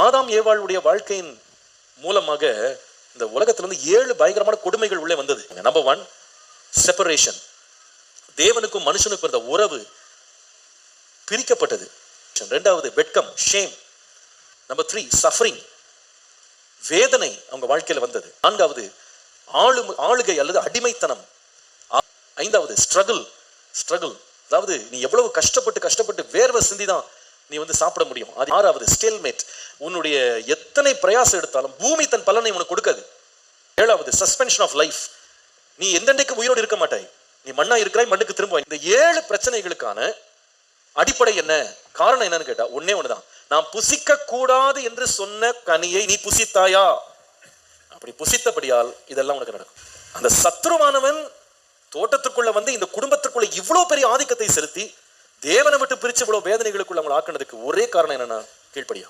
ஆதாம் ஏவாளுடைய வாழ்க்கையின் மூலமாக இந்த உலகத்திலிருந்து 7 பயங்கரமான கொடுமைகள் உள்ளே வந்தது. Number 1, separation. தேவனுக்கும் மனுஷனுக்கும் இருந்த உறவு பிரிக்கப்பட்டது. 2வது வெட்கம், ஷேம். நம்பர் 3, சஃபரிங், வேதனை அவங்க வாழ்க்கையில வந்தது. 4வது ஆளுகை அல்லது அடிமைத்தனம். 5வது ஸ்ட்ரகிள், அதாவது நீ எவ்வளவு கஷ்டப்பட்டு வேர்வை சிந்திதான் நீ சாப்பிட முடியும். 6வது ஸ்டேல்மேட், உன்னுடைய எத்தனை பிரயாசம் எடுத்தாலும் பூமி தன் பலனை உனக்கு கொடுக்காது. 7வது சஸ்பென்ஷன் ஆஃப் லைஃப், நீ எந்தெண்டைக்கு உயிரோடு இருக்க மாட்டாய், நீ மண்ணா இருக்கிறாய், மண்ணுக்கு திரும்ப. இந்த 7 பிரச்சனைகளுக்கான அடிப்படை என்ன, காரணம் என்னன்னு கேட்டா ஒன்னே ஒண்ணுதான். நான் புசிக்க கூடாது என்று சொன்ன கனியை நீ புசித்தாயா? அப்படி புசித்தபடியால் இதெல்லாம் உனக்கு நடக்கும். அந்த சத்ருவானவன் தோட்டத்திற்குள்ள இந்த குடும்பத்திற்குள்ள இவ்வளவு பெரிய ஆதிக்கத்தை செலுத்தி தேவனை விட்டு பிரிச்சு இவ்வளவு வேதனைகளுக்குள்ள அவங்களை ஆக்கினதுக்கு ஒரே காரணம் என்னன்னா கீழ்ப்படியா.